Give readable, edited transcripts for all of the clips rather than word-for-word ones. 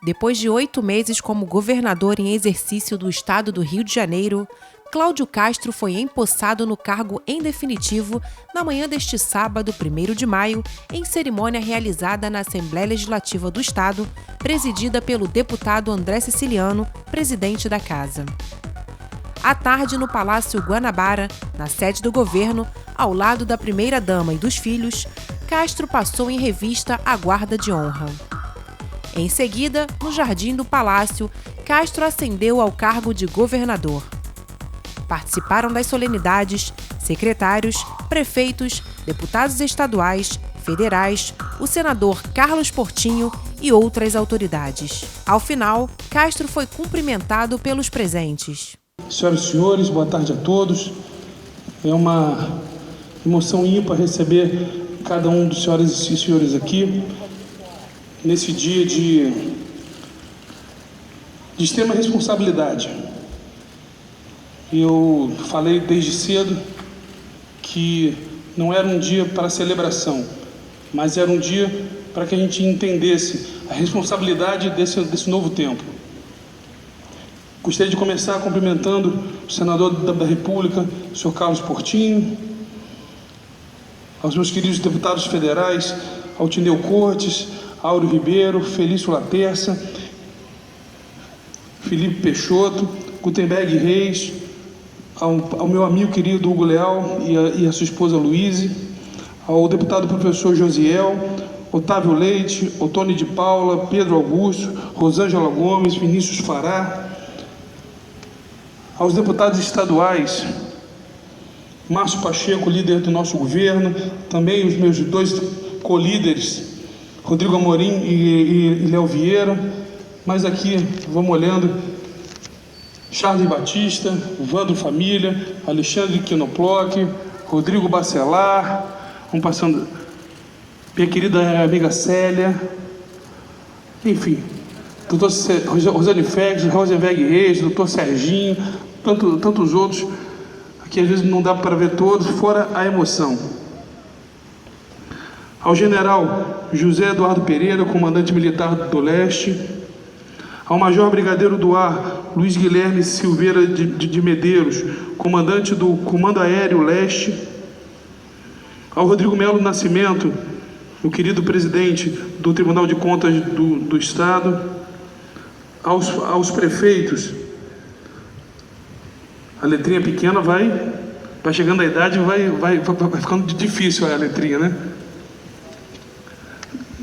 Depois de 8 meses como governador em exercício do estado do Rio de Janeiro, Cláudio Castro foi empossado no cargo em definitivo na manhã deste sábado, 1º de maio, em cerimônia realizada na Assembleia Legislativa do Estado, presidida pelo deputado André Siciliano, presidente da Casa. À tarde, no Palácio Guanabara, na sede do governo, ao lado da primeira-dama e dos filhos, Castro passou em revista a guarda de honra. Em seguida, no jardim do palácio, Castro ascendeu ao cargo de governador. Participaram das solenidades secretários, prefeitos, deputados estaduais, federais, o senador Carlos Portinho e outras autoridades. Ao final, Castro foi cumprimentado pelos presentes. Senhoras e senhores, boa tarde a todos. É uma emoção ímpar receber cada um dos senhoras e senhores aqui nesse dia de extrema responsabilidade. Eu falei desde cedo que não era um dia para celebração, mas era um dia para que a gente entendesse a responsabilidade desse novo tempo. Gostaria de começar cumprimentando o senador da República, o senhor Carlos Portinho, aos meus queridos deputados federais, Altineu Cortes, Áureo Ribeiro, Felício Laterça, Felipe Peixoto, Gutenberg Reis, ao meu amigo querido Hugo Leal e a sua esposa Luíse, ao deputado professor Josiel, Otávio Leite, Otônio de Paula, Pedro Augusto, Rosângela Gomes, Vinícius Fará, aos deputados estaduais, Márcio Pacheco, líder do nosso governo, também os meus dois colíderes, Rodrigo Amorim e Léo Vieira, mas aqui, vamos olhando, Charles Batista, Vando Família, Alexandre Quinoploc, Rodrigo Bacelar, vamos passando, minha querida amiga Célia, enfim, doutor Rosane Félix, Rosenberg Reis, doutor Serginho, tantos outros, aqui às vezes não dá para ver todos, fora a emoção. Ao general José Eduardo Pereira, comandante militar do Leste, ao major brigadeiro do ar Luiz Guilherme Silveira de Medeiros, comandante do Comando Aéreo Leste, ao Rodrigo Melo Nascimento, o querido presidente do Tribunal de Contas do Estado, aos prefeitos. A letrinha pequena vai chegando a idade, vai ficando difícil a letrinha, né?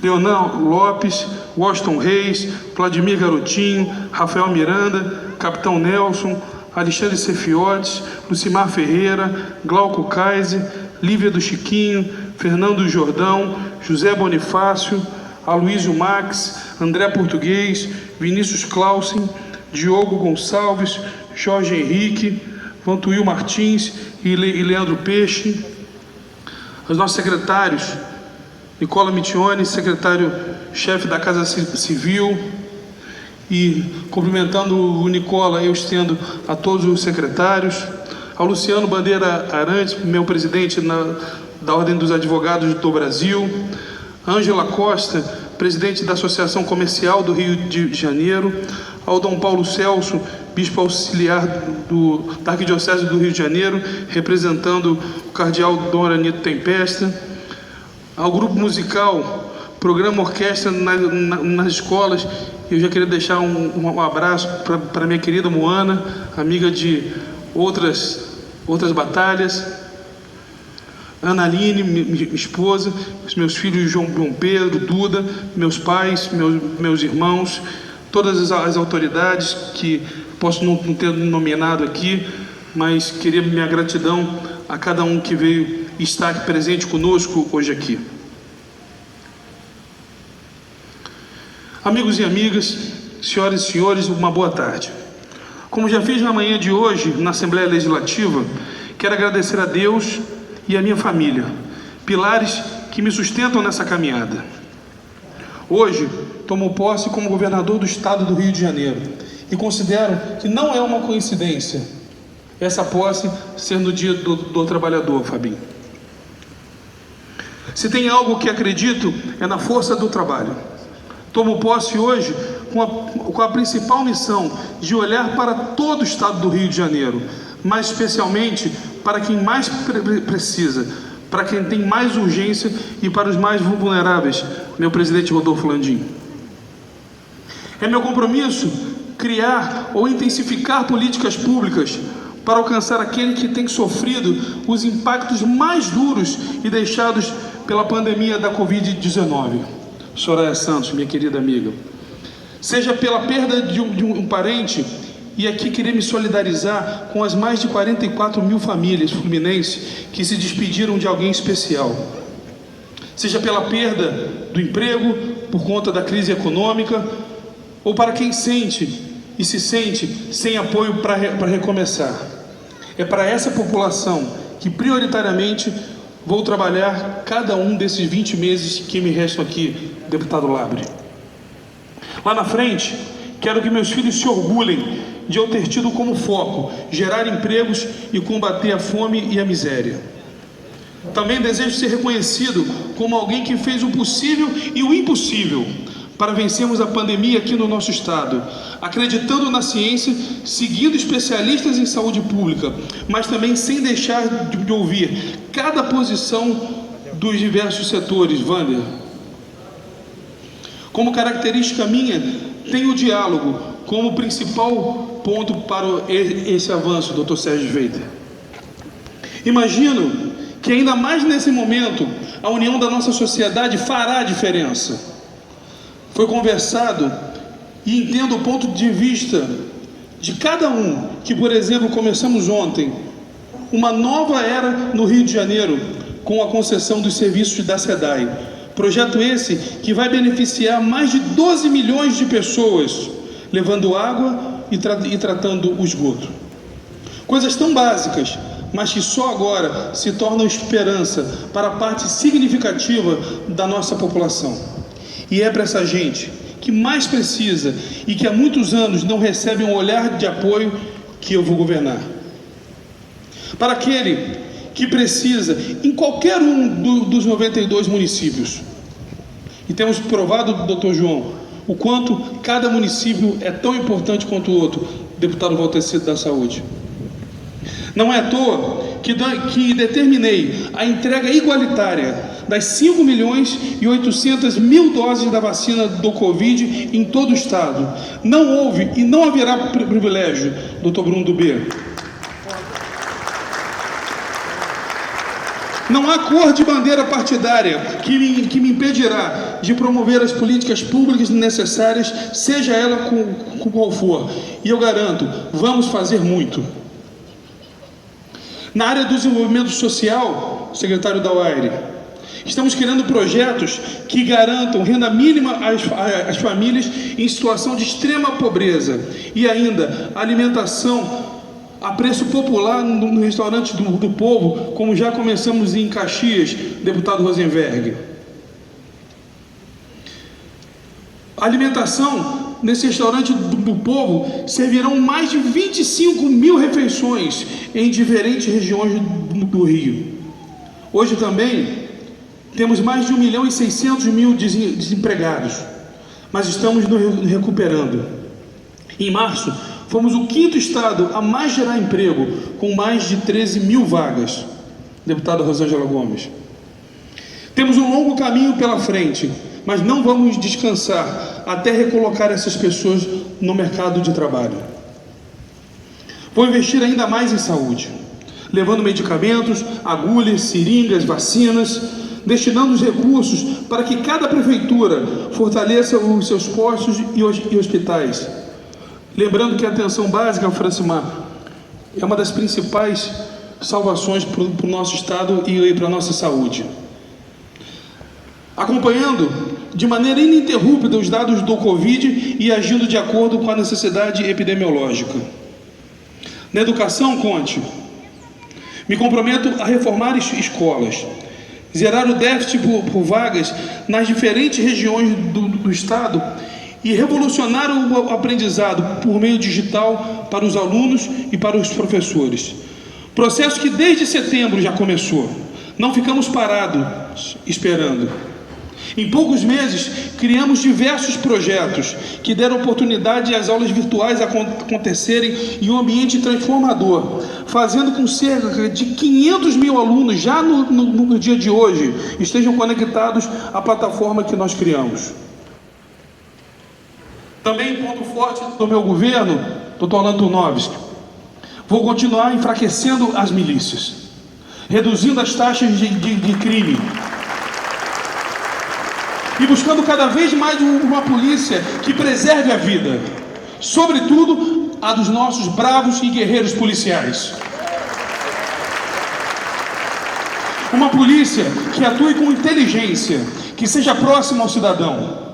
Leonel Lopes, Washington Reis, Vladimir Garotinho, Rafael Miranda, Capitão Nelson, Alexandre Cefiotes, Lucimar Ferreira, Glauco Kaiser, Lívia do Chiquinho, Fernando Jordão, José Bonifácio, Aloysio Max, André Português, Vinícius Clausen, Diogo Gonçalves, Jorge Henrique, Vantuil Martins e Leandro Peixe, os nossos secretários, Nicola Mitione, secretário-chefe da Casa Civil, e cumprimentando o Nicola, eu estendo a todos os secretários, ao Luciano Bandeira Arantes, meu presidente da Ordem dos Advogados do Brasil, Ângela Costa, presidente da Associação Comercial do Rio de Janeiro, ao Dom Paulo Celso, bispo auxiliar da Arquidiocese do Rio de Janeiro, representando o cardeal Dom Aranito Tempesta, ao grupo musical, programa orquestra nas escolas. Eu já queria deixar um abraço para minha querida Moana, amiga de outras batalhas, Ana Aline, minha esposa, os meus filhos João Pedro, Duda, meus pais, meus irmãos, todas as autoridades que posso não ter nominado aqui, mas queria minha gratidão a cada um que veio estar aqui presente conosco hoje aqui. Amigos e amigas, senhoras e senhores, uma boa tarde. Como já fiz na manhã de hoje, na Assembleia Legislativa, quero agradecer a Deus e a minha família, pilares que me sustentam nessa caminhada. Hoje, tomo posse como governador do estado do Rio de Janeiro e considero que não é uma coincidência essa posse ser no dia do trabalhador, Fabinho. Se tem algo que acredito é na força do trabalho. Tomo posse hoje com a principal missão de olhar para todo o estado do Rio de Janeiro, mas especialmente para quem mais precisa, para quem tem mais urgência e para os mais vulneráveis, meu presidente Rodolfo Landim. É meu compromisso criar ou intensificar políticas públicas para alcançar aquele que tem sofrido os impactos mais duros e deixados pela pandemia da Covid-19. Soraya Santos, minha querida amiga. Seja pela perda de um parente, e aqui queria me solidarizar com as mais de 44 mil famílias fluminenses que se despediram de alguém especial. Seja pela perda do emprego por conta da crise econômica, ou para quem sente e se sente sem apoio para recomeçar. É para essa população que prioritariamente vou trabalhar cada um desses 20 meses que me restam aqui, deputado Labre. Lá na frente, quero que meus filhos se orgulhem de eu ter tido como foco gerar empregos e combater a fome e a miséria. Também desejo ser reconhecido como alguém que fez o possível e o impossível para vencermos a pandemia aqui no nosso estado, acreditando na ciência, seguindo especialistas em saúde pública, mas também sem deixar de ouvir cada posição dos diversos setores. Wander, como característica minha, tem o diálogo como principal ponto para esse avanço, Dr. Sérgio Veiga. Imagino que ainda mais nesse momento, a união da nossa sociedade fará a diferença. Foi conversado e entendo o ponto de vista de cada um, que, por exemplo, começamos ontem uma nova era no Rio de Janeiro com a concessão dos serviços da SEDAI. Projeto esse que vai beneficiar mais de 12 milhões de pessoas, levando água e tratando o esgoto. Coisas tão básicas, mas que só agora se tornam esperança para a parte significativa da nossa população. E é para essa gente que mais precisa e que há muitos anos não recebe um olhar de apoio que eu vou governar. Para aquele que precisa em qualquer um dos 92 municípios. E temos provado, doutor João, o quanto cada município é tão importante quanto o outro, deputado Valtecido da Saúde. Não é à toa que determinei a entrega igualitária das 5.800.000 doses da vacina do Covid em todo o estado. Não houve e não haverá privilégio, doutor Bruno Dubê. Não há cor de bandeira partidária que me impedirá de promover as políticas públicas necessárias, seja ela com qual for. E eu garanto, vamos fazer muito. Na área do desenvolvimento social, secretário Dauaire, estamos criando projetos que garantam renda mínima às famílias em situação de extrema pobreza e ainda alimentação a preço popular no restaurante do povo, como já começamos em Caxias, deputado Rosenberg. A alimentação nesse restaurante do povo servirão mais de 25 mil refeições em diferentes regiões do Rio. Hoje também temos mais de 1.600.000 desempregados, mas estamos nos recuperando. Em março, fomos o 5º estado a mais gerar emprego, com mais de 13 mil vagas. Deputada Rosângela Gomes. Temos um longo caminho pela frente, mas não vamos descansar até recolocar essas pessoas no mercado de trabalho. Vou investir ainda mais em saúde, levando medicamentos, agulhas, seringas, vacinas, destinando os recursos para que cada prefeitura fortaleça os seus postos e hospitais. Lembrando que a atenção básica, Francimar, é uma das principais salvações para o nosso estado e para a nossa saúde. Acompanhando de maneira ininterrupta os dados do Covid e agindo de acordo com a necessidade epidemiológica. Na educação, Conte, me comprometo a reformar escolas, zerar o déficit por vagas nas diferentes regiões do estado e revolucionar o aprendizado por meio digital para os alunos e para os professores. Processo que desde setembro já começou. Não ficamos parados esperando. Em poucos meses, criamos diversos projetos que deram oportunidade às aulas virtuais acontecerem em um ambiente transformador, fazendo com cerca de 500 mil alunos, já no dia de hoje, estejam conectados à plataforma que nós criamos. Também, ponto forte do meu governo, Dr. Alan Turnovski, vou continuar enfraquecendo as milícias, reduzindo as taxas de crime, e buscando cada vez mais uma polícia que preserve a vida, sobretudo a dos nossos bravos e guerreiros policiais. Uma polícia que atue com inteligência, que seja próxima ao cidadão.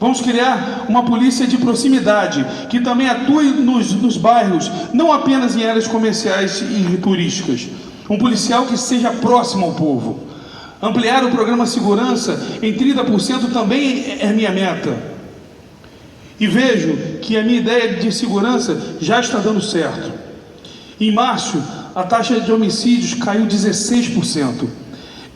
Vamos criar uma polícia de proximidade, que também atue nos bairros, não apenas em áreas comerciais e turísticas. Um policial que seja próximo ao povo. Ampliar o programa Segurança em 30% também é minha meta. E vejo que a minha ideia de segurança já está dando certo. Em março, a taxa de homicídios caiu 16%.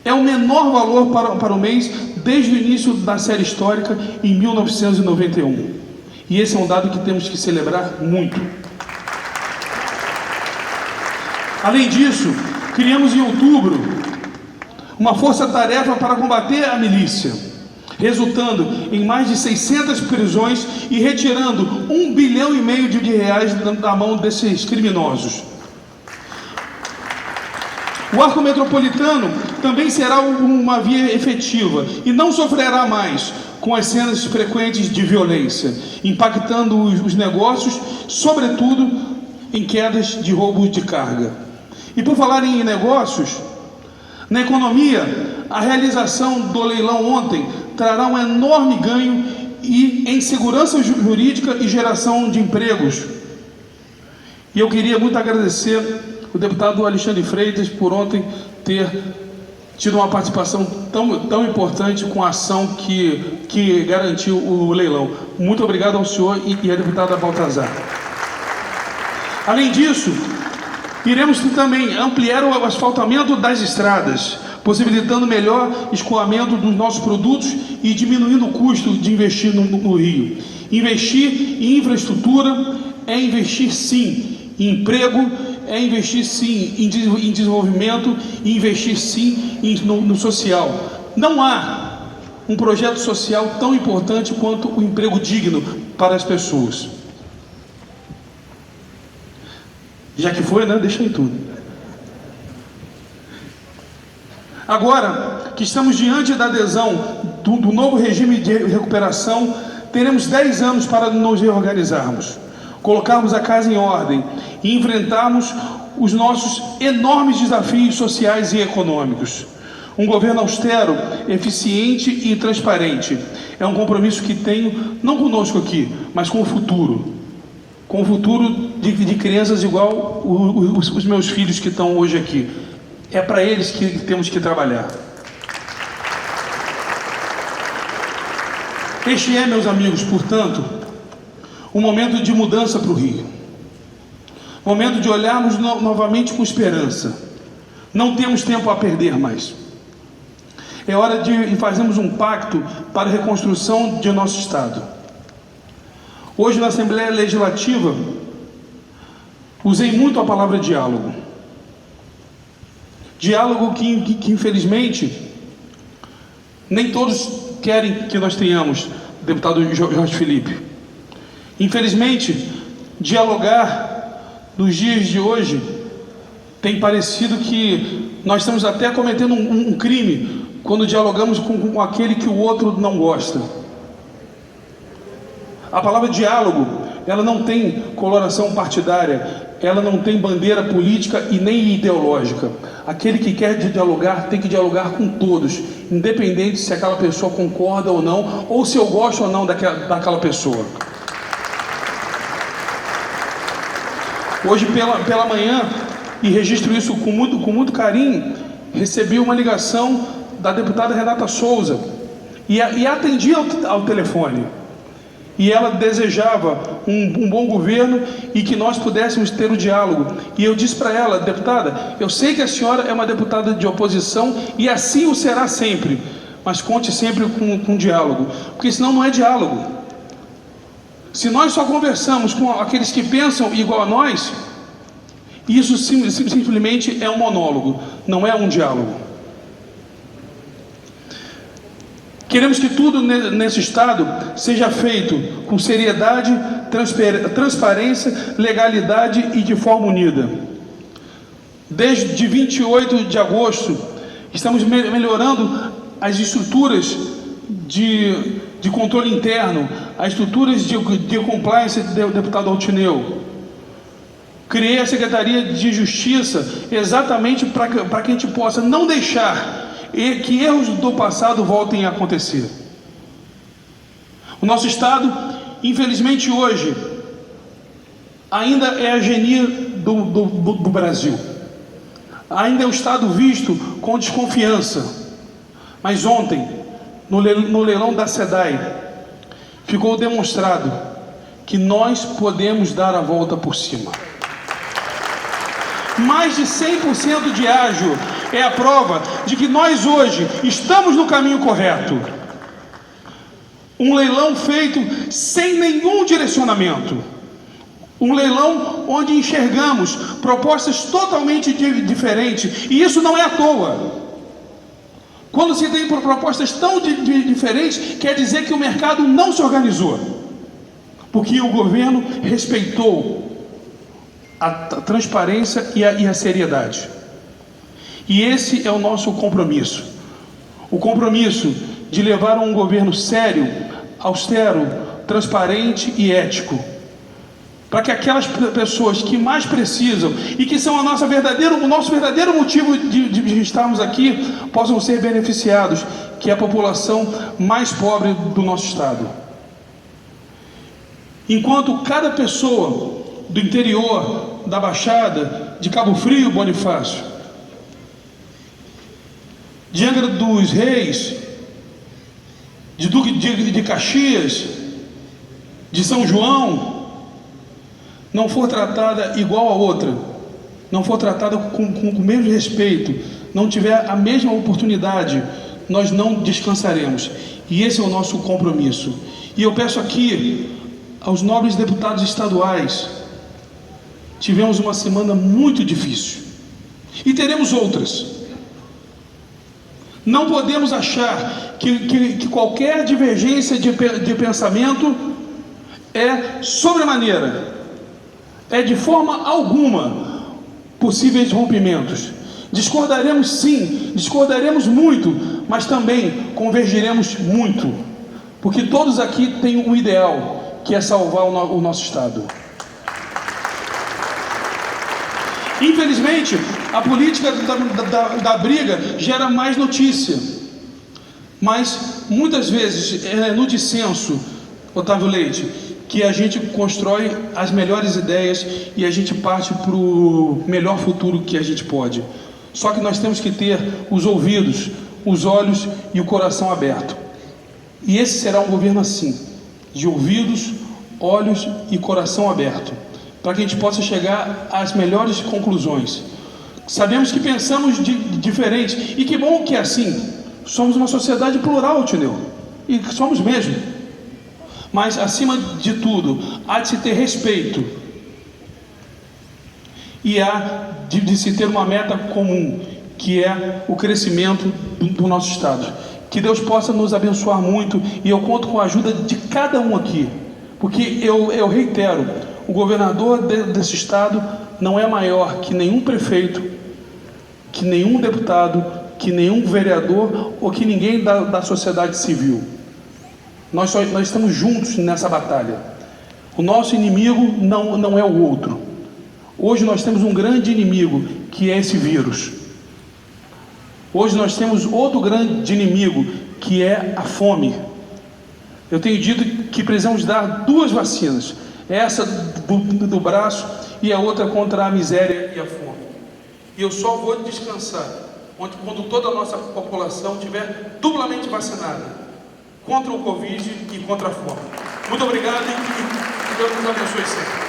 É o menor valor para o mês desde o início da série histórica em 1991. E esse é um dado que temos que celebrar muito. Além disso, criamos em outubro uma força-tarefa para combater a milícia, resultando em mais de 600 prisões e retirando R$1,5 bilhão de reais da mão desses criminosos. O arco metropolitano também será uma via efetiva e não sofrerá mais com as cenas frequentes de violência, impactando os negócios, sobretudo em quedas de roubo de carga. E por falar em negócios, na economia, a realização do leilão ontem trará um enorme ganho em segurança jurídica e geração de empregos. E eu queria muito agradecer o deputado Alexandre Freitas por ontem ter tido uma participação tão importante com a ação que garantiu o leilão. Muito obrigado ao senhor e à deputada Baltazar. Além disso, iremos também ampliar o asfaltamento das estradas, possibilitando melhor escoamento dos nossos produtos e diminuindo o custo de investir no Rio. Investir em infraestrutura é investir sim em emprego, é investir sim em desenvolvimento, e investir sim no social. Não há um projeto social tão importante quanto o emprego digno para as pessoas. Já que foi, né? Deixa aí tudo. Agora que estamos diante da adesão do novo regime de recuperação, teremos 10 anos para nos reorganizarmos, colocarmos a casa em ordem e enfrentarmos os nossos enormes desafios sociais e econômicos. Um governo austero, eficiente e transparente é um compromisso que tenho, não conosco aqui, mas com o futuro. Com o futuro de crianças igual os meus filhos que estão hoje aqui. É para eles que temos que trabalhar. Este é, meus amigos, portanto, um momento de mudança para o Rio. Momento de olharmos novamente com esperança. Não temos tempo a perder mais. É hora de fazermos um pacto para a reconstrução de nosso Estado. Hoje, na Assembleia Legislativa, usei muito a palavra diálogo. Diálogo que infelizmente, nem todos querem que nós tenhamos, deputado Jorge Felipe. Infelizmente, dialogar nos dias de hoje tem parecido que nós estamos até cometendo um crime quando dialogamos com aquele que o outro não gosta. A palavra diálogo, ela não tem coloração partidária, ela não tem bandeira política e nem ideológica. Aquele que quer dialogar tem que dialogar com todos, independente se aquela pessoa concorda ou não, ou se eu gosto ou não daquela pessoa. Hoje pela manhã, e registro isso com muito carinho, recebi uma ligação da deputada Renata Souza e atendi ao telefone. E ela desejava um bom governo e que nós pudéssemos ter o diálogo. E eu disse para ela: deputada, eu sei que a senhora é uma deputada de oposição e assim o será sempre, mas conte sempre com diálogo, porque senão não é diálogo. Se nós só conversamos com aqueles que pensam igual a nós, isso simplesmente é um monólogo, não é um diálogo. Queremos que tudo nesse Estado seja feito com seriedade, transparência, legalidade e de forma unida. Desde 28 de agosto, estamos melhorando as estruturas de controle interno, as estruturas de compliance, deputado Altineu. Criei a Secretaria de Justiça exatamente para que a gente possa não deixar que erros do passado voltem a acontecer. O nosso Estado, infelizmente hoje, ainda é a genia do Brasil. Ainda é um Estado visto com desconfiança. Mas ontem, no leilão da SEDAI, ficou demonstrado que nós podemos dar a volta por cima. Mais de 100% de ágio é a prova de que nós hoje estamos no caminho correto. Um leilão feito sem nenhum direcionamento. Um leilão onde enxergamos propostas totalmente diferentes. E isso não é à toa. Quando se tem propostas tão diferentes, quer dizer que o mercado não se organizou. Porque o governo respeitou a transparência e a seriedade. E esse é o nosso compromisso. O compromisso de levar um governo sério, austero, transparente e ético. Para que aquelas pessoas que mais precisam e que são o nosso verdadeiro motivo de estarmos aqui, possam ser beneficiados, que é a população mais pobre do nosso Estado. Enquanto cada pessoa do interior, da Baixada, de Cabo Frio, Bonifácio, de Angra dos Reis, de Duque de Caxias, de São João, não for tratada igual a outra, não for tratada com o mesmo respeito, não tiver a mesma oportunidade, nós não descansaremos. E esse é o nosso compromisso. E eu peço aqui aos nobres deputados estaduais, tivemos uma semana muito difícil e teremos outras. Não podemos achar que qualquer divergência de pensamento é sobremaneira, é de forma alguma possíveis rompimentos. Discordaremos sim, discordaremos muito, mas também convergiremos muito, porque todos aqui têm um ideal, que é salvar o nosso Estado. Infelizmente, a política da briga gera mais notícia, mas muitas vezes é no dissenso, Otávio Leite, que a gente constrói as melhores ideias e a gente parte para o melhor futuro que a gente pode. Só que nós temos que ter os ouvidos, os olhos e o coração aberto. E esse será um governo assim, de ouvidos, olhos e coração aberto, para que a gente possa chegar às melhores conclusões. Sabemos que pensamos diferente, e que bom que é assim. Somos uma sociedade plural, Altineu, e somos mesmo. Mas, acima de tudo, há de se ter respeito, e há de se ter uma meta comum, que é o crescimento do nosso Estado. Que Deus possa nos abençoar muito, e eu conto com a ajuda de cada um aqui, porque eu reitero, o governador desse Estado não é maior que nenhum prefeito, que nenhum deputado, que nenhum vereador ou que ninguém da sociedade civil. Nós estamos juntos nessa batalha. O nosso inimigo não é o outro. Hoje nós temos um grande inimigo, que é esse vírus. Hoje nós temos outro grande inimigo, que é a fome. Eu tenho dito que precisamos dar 2 vacinas. Essa do braço e a outra contra a miséria e a fome. E eu só vou descansar quando toda a nossa população estiver duplamente vacinada contra o Covid e contra a fome. Muito obrigado e que Deus nos abençoe sempre.